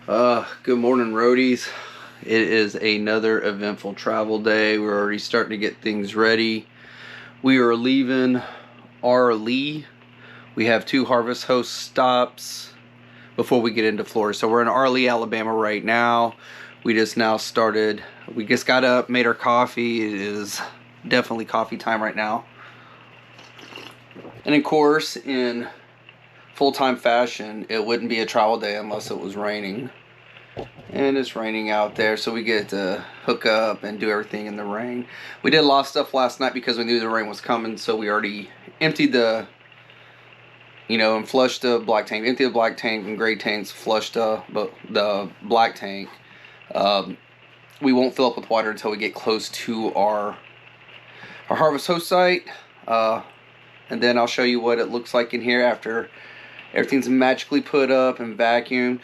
Good morning, Roadies. It is another eventful travel day. We're already starting to get things ready. We are leaving Arlee. We have 2 Harvest Host stops before we get into Florida. So we're in Arlee, Alabama right now. We just got up, made our coffee. It is definitely coffee time right now. And of course, in full-time fashion, it wouldn't be a travel day unless it was raining. And it's raining out there, so we get to hook up and do everything in the rain. We did a lot of stuff last night because we knew the rain was coming, so we already emptied and flushed the black tank. Emptied the black tank and gray tanks, flushed the black tank. We won't fill up with water until we get close to our Harvest Host site. And then I'll show you what it looks like in here after everything's magically put up and vacuumed.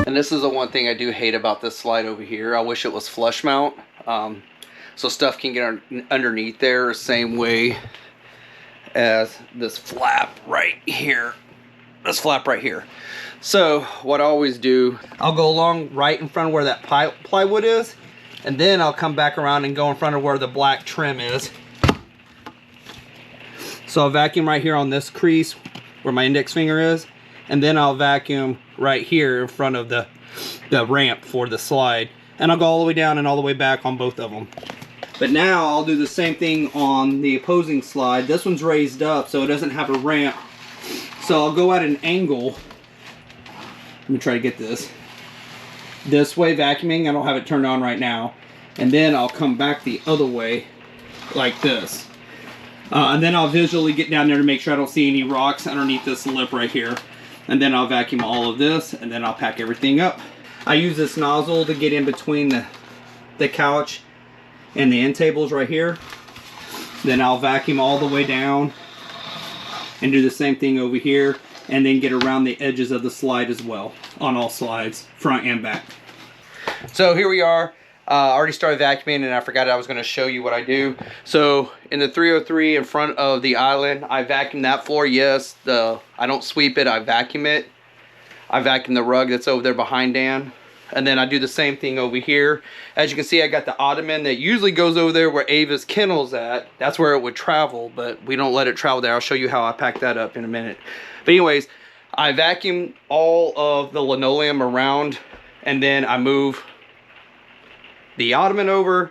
And this is the one thing I do hate about this slide over here. I wish it was flush mount, so stuff can get underneath there the same way as this flap right here. This flap right here. So what I always do, I'll go along right in front of where that plywood is, and then I'll come back around and go in front of where the black trim is. So I'll vacuum right here on this crease where my index finger is, and then I'll vacuum right here in front of the ramp for the slide, and I'll go all the way down and all the way back on both of them. But now I'll do the same thing on the opposing slide. This one's raised up so it doesn't have a ramp, so I'll go at an angle. Let me try to get this way vacuuming. I don't have it turned on right now, and then I'll come back the other way like this, and then I'll visually get down there to make sure I don't see any rocks underneath this lip right here. And then I'll vacuum all of this, and then I'll pack everything up. I use this nozzle to get in between the couch and the end tables right here. Then I'll vacuum all the way down and do the same thing over here, and then get around the edges of the slide as well, on all slides, front and back. So here we are. I already started vacuuming, and I forgot I was going to show you what I do. So in the 303 in front of the island, I vacuum that floor. Yes, I don't sweep it, I vacuum it. I vacuum the rug that's over there behind Dan. And then I do the same thing over here. As you can see, I got the ottoman that usually goes over there where Ava's kennel's at. That's where it would travel, but we don't let it travel there. I'll show you how I pack that up in a minute. But anyways, I vacuum all of the linoleum around, and then I move the ottoman over,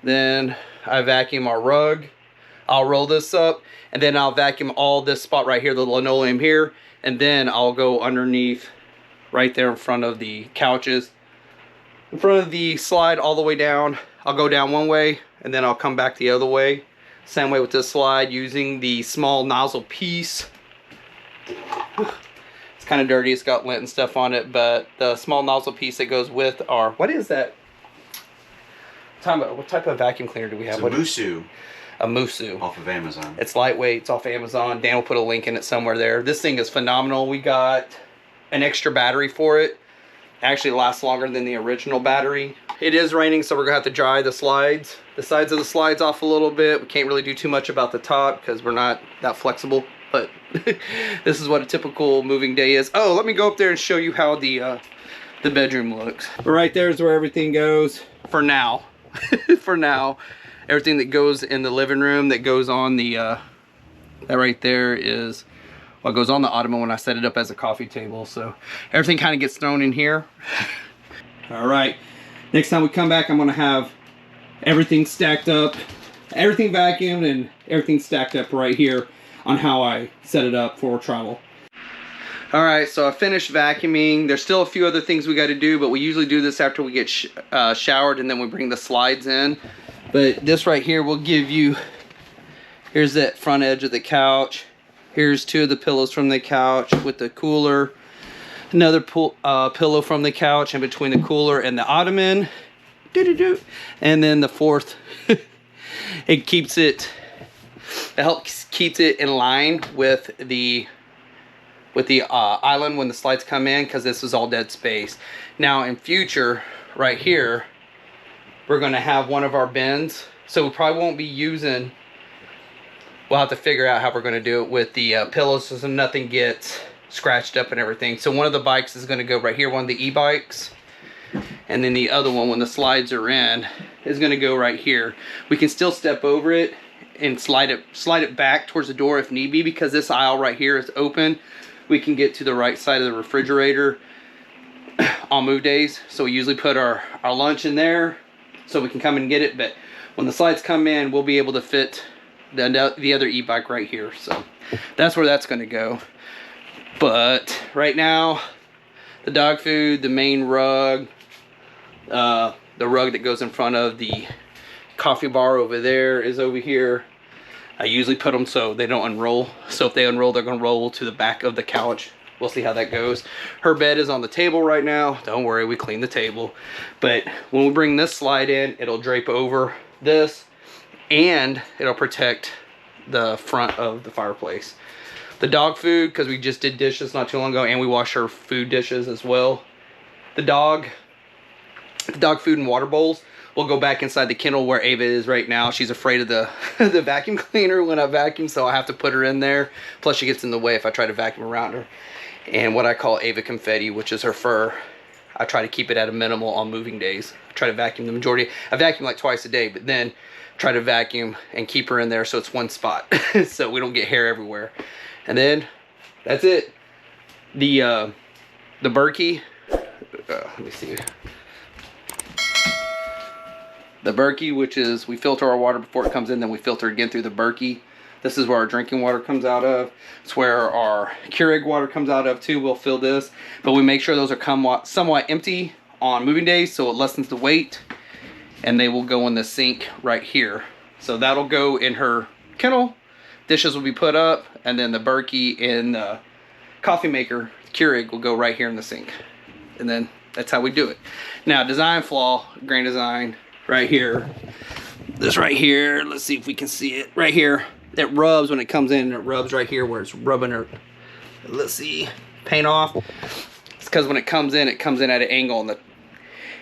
then I vacuum our rug. I'll roll this up, and then I'll vacuum all this spot right here, the linoleum here, and then I'll go underneath right there in front of the couches, in front of the slide all the way down. I'll go down one way, and then I'll come back the other way. Same way with this slide, using the small nozzle piece. It's kind of dirty, it's got lint and stuff on it, but the small nozzle piece that goes with our, what is that? What type of vacuum cleaner do we have? It's a Moosoo. A Moosoo. Off of Amazon. It's lightweight. It's off Amazon. Dan will put a link in it somewhere there. This thing is phenomenal. We got an extra battery for it. Actually lasts longer than the original battery. It is raining, so we're going to have to dry the sides of the slides off a little bit. We can't really do too much about the top because we're not that flexible. But this is what a typical moving day is. Oh, let me go up there and show you how the bedroom looks. But right there is where everything goes for now. For now, everything that goes in the living room, that goes on the that right there is what goes on the ottoman when I set it up as a coffee table. So everything kind of gets thrown in here. All right, next time we come back, I'm gonna have everything stacked up, everything vacuumed, and everything stacked up right here on how I set it up for travel. All right, so I finished vacuuming. There's still a few other things we got to do, but we usually do this after we get showered, and then we bring the slides in. But this right here will give you, here's that front edge of the couch. Here's 2 of the pillows from the couch with the cooler. Another pillow from the couch in between the cooler and the ottoman. And then the 4th, it helps keeps it in line with the island when the slides come in, because this is all dead space. Now in future, right here, we're going to have one of our bins, so we probably won't be using we'll have to figure out how we're going to do it with the pillows so nothing gets scratched up and everything. So one of the bikes is going to go right here, one of the e-bikes, and then the other one, when the slides are in, is going to go right here. We can still step over it and slide it back towards the door if need be, because this aisle right here is open. We can get to the right side of the refrigerator on move days. So we usually put our lunch in there so we can come and get it, but when the slides come in, we'll be able to fit the other e-bike right here. So that's where that's going to go. But right now, the dog food, the main rug, the rug that goes in front of the coffee bar over there is over here. I usually put them so they don't unroll. So if they unroll, they're going to roll to the back of the couch. We'll see how that goes. Her bed is on the table right now. Don't worry, we cleaned the table. But when we bring this slide in, it'll drape over this and it'll protect the front of the fireplace. The dog food, because we just did dishes not too long ago, and we wash her food dishes as well. The dog food and water bowls will go back inside the kennel where Ava is right now. She's afraid of the the vacuum cleaner when I vacuum, so I have to put her in there. Plus she gets in the way if I try to vacuum around her. And what I call Ava confetti, which is her fur, I try to keep it at a minimal on moving days. I try to vacuum the majority. I vacuum like twice a day, but then try to vacuum and keep her in there so it's one spot so we don't get hair everywhere. And then that's it. The Berkey, let me see. The Berkey, which is, we filter our water before it comes in, then we filter again through the Berkey. This is where our drinking water comes out of. It's where our Keurig water comes out of too. We'll fill this, but we make sure those are somewhat empty on moving days so it lessens the weight, and they will go in the sink right here. So that'll go in her kennel. Dishes will be put up, and then the Berkey and the coffee maker Keurig will go right here in the sink. And then that's how we do it. Now, design flaw, Grand Design, right here. This right here, let's see if we can see it. Right here, it rubs when it comes in, and it rubs right here where it's rubbing her. Let's see, paint off. It's because when it comes in at an angle, and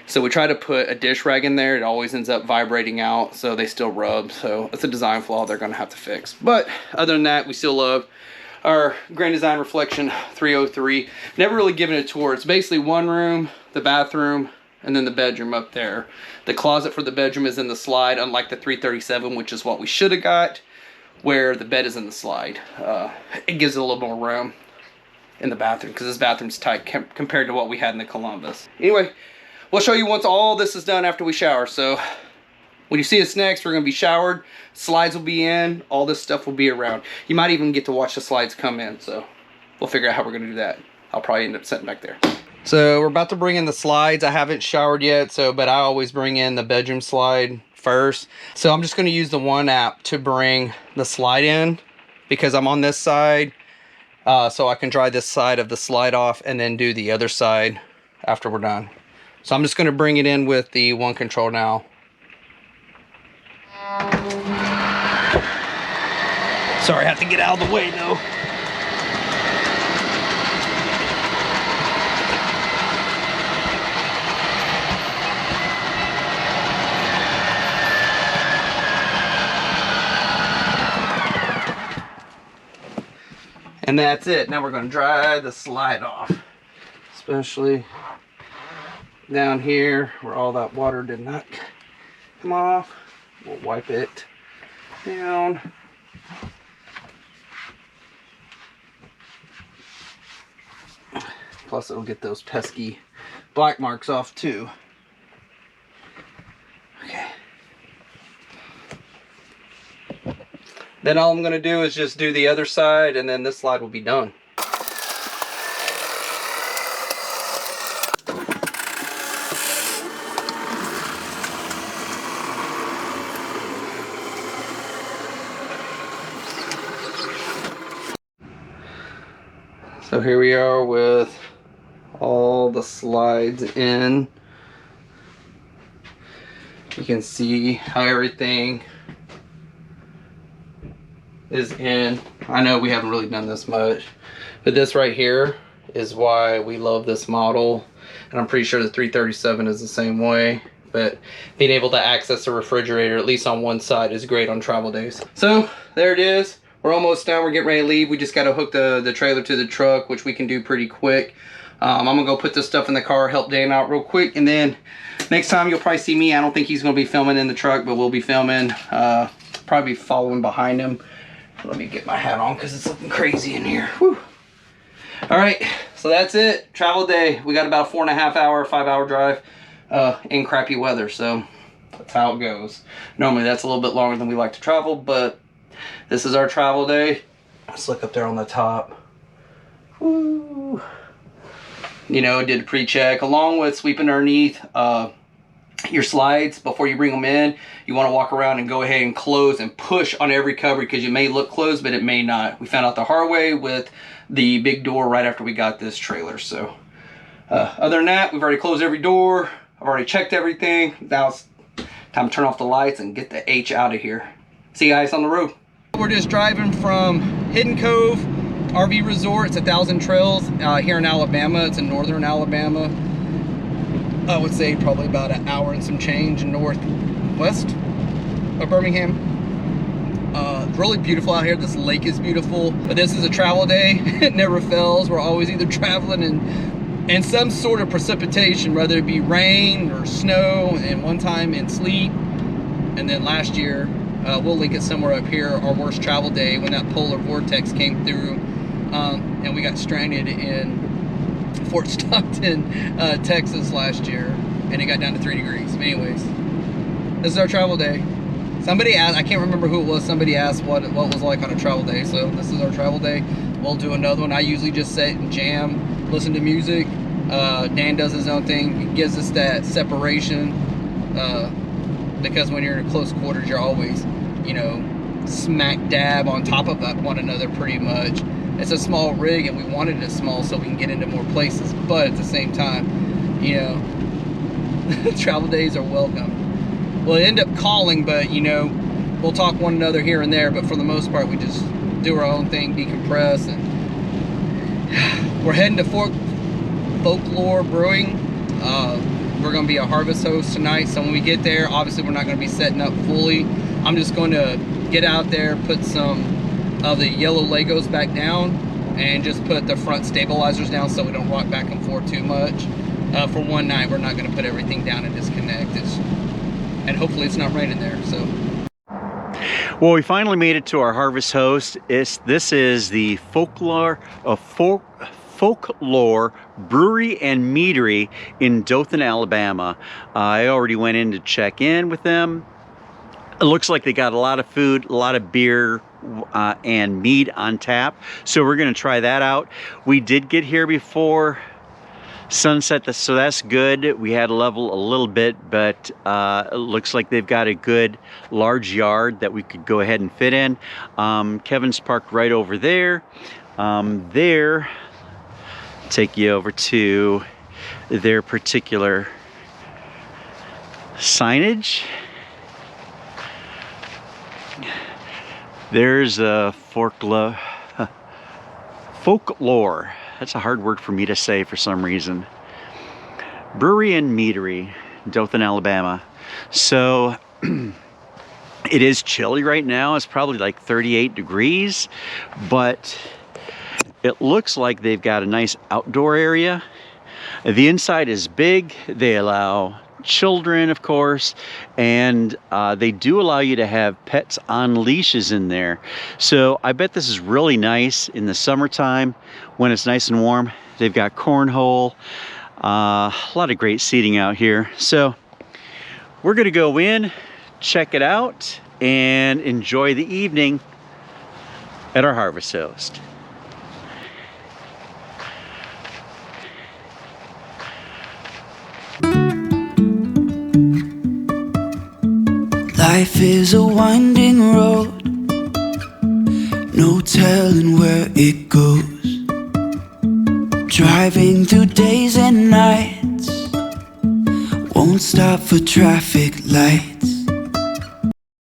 so we try to put a dish rag in there. It always ends up vibrating out, so they still rub. So it's a design flaw they're gonna have to fix. But other than that, we still love our Grand Design Reflection 303. Never really given a tour. It's basically one room, the bathroom, and then the bedroom up there. The closet for the bedroom is in the slide, unlike the 337, which is what we should have got, where the bed is in the slide. It gives it a little more room in the bathroom, because this bathroom's tight compared to what we had in the Columbus. Anyway, we'll show you once all this is done after we shower. So when you see us next, we're going to be showered. Slides will be in. All this stuff will be around. You might even get to watch the slides come in. So we'll figure out how we're going to do that. I'll probably end up sitting back there. So we're about to bring in the slides. I haven't showered yet, but I always bring in the bedroom slide first. So I'm just going to use the one app to bring the slide in, because I'm on this side. So I can dry this side of the slide off and then do the other side after we're done. So I'm just going to bring it in with the one control now. Sorry, I have to get out of the way though. And that's it. Now we're going to dry the slide off, especially down here where all that water did not come off. We'll wipe it down. Plus it'll get those pesky black marks off too. Okay. Then all I'm going to do is just do the other side, and then this slide will be done. So here we are with all the slides in. You can see how everything is in. I know we haven't really done this much, but this right here is why we love this model, and I'm pretty sure the 337 is the same way. but being able to access the refrigerator, at least on one side, is great on travel days. So there it is. We're almost done. We're getting ready to leave. We just got to hook the trailer to the truck, which we can do pretty quick. I'm gonna go put this stuff in the car, help Dan out real quick, and then next time you'll probably see me. I don't think he's gonna be filming in the truck, but we'll be filming, probably following behind him. Let me get my hat on because it's looking crazy in here. Whew. All right, so that's it. Travel day. We got about 4.5 hour, 5 hour drive in crappy weather, so that's how it goes. Normally that's a little bit longer than we like to travel, but this is our travel day. Let's look up there on the top. Woo. You know, did a pre-check along with sweeping underneath your slides before you bring them in. You want to walk around and go ahead and close and push on every cover because you may look closed, but it may not. We found out the hard way with the big door right after we got this trailer. So other than that, we've already closed every door. I've already checked everything. Now it's time to turn off the lights and get the H out of here. See you guys on the road. We're just driving from Hidden Cove RV Resort. It's 1,000 Trails here in Alabama. It's in northern Alabama. I would say probably about an hour and some change northwest of Birmingham. It's really beautiful out here. This lake is beautiful, but this is a travel day. It never fails. We're always either traveling in some sort of precipitation, whether it be rain or snow, and one time in sleet. And then last year, we'll link it somewhere up here, our worst travel day when that polar vortex came through, and we got stranded in Fort Stockton, Texas last year, and it got down to 3 degrees. But anyways, this is our travel day. Somebody asked, I can't remember who it was, somebody asked what it was like on a travel day, so this is our travel day. We'll do another one. I usually just sit and jam, listen to music. Dan does his own thing. He gives us that separation, because when you're in close quarters, you're always, you know, smack dab on top of one another pretty much. It's a small rig, and we wanted it small so we can get into more places, but at the same time, you know, travel days are welcome. We'll end up calling, but you know, we'll talk one another here and there, but for the most part, we just do our own thing, decompress, and we're heading to Folklore Brewing. We're going to be a harvest host tonight, so when we get there, obviously we're not going to be setting up fully. I'm just going to get out there, put some of the yellow Legos back down, and just put the front stabilizers down so we don't rock back and forth too much. For one night, we're not going to put everything down and disconnect. And hopefully it's not raining there. So, well, we finally made it to our harvest host. This is the Folklore Brewery and Meadery in Dothan, Alabama. I already went in to check in with them. It looks like they got a lot of food, a lot of beer, and mead on tap. So we're going to try that out. We did get here before sunset, so that's good. We had to level a little bit, but it looks like they've got a good large yard that we could go ahead and fit in. Kevin's parked right over there. Take you over to their particular signage. There's a Folklore. That's a hard word for me to say for some reason. Brewery and Meadery, Dothan, Alabama. So it is chilly right now. It's probably like 38 degrees, but it looks like they've got a nice outdoor area. The inside is big. They allow children, of course, and they do allow you to have pets on leashes in there. So I bet this is really nice in the summertime when it's nice and warm. They've got cornhole, a lot of great seating out here. So we're gonna go in, check it out, and enjoy the evening at our harvest host. Life is a winding road, no telling where it goes. Driving through days and nights, won't stop for traffic lights.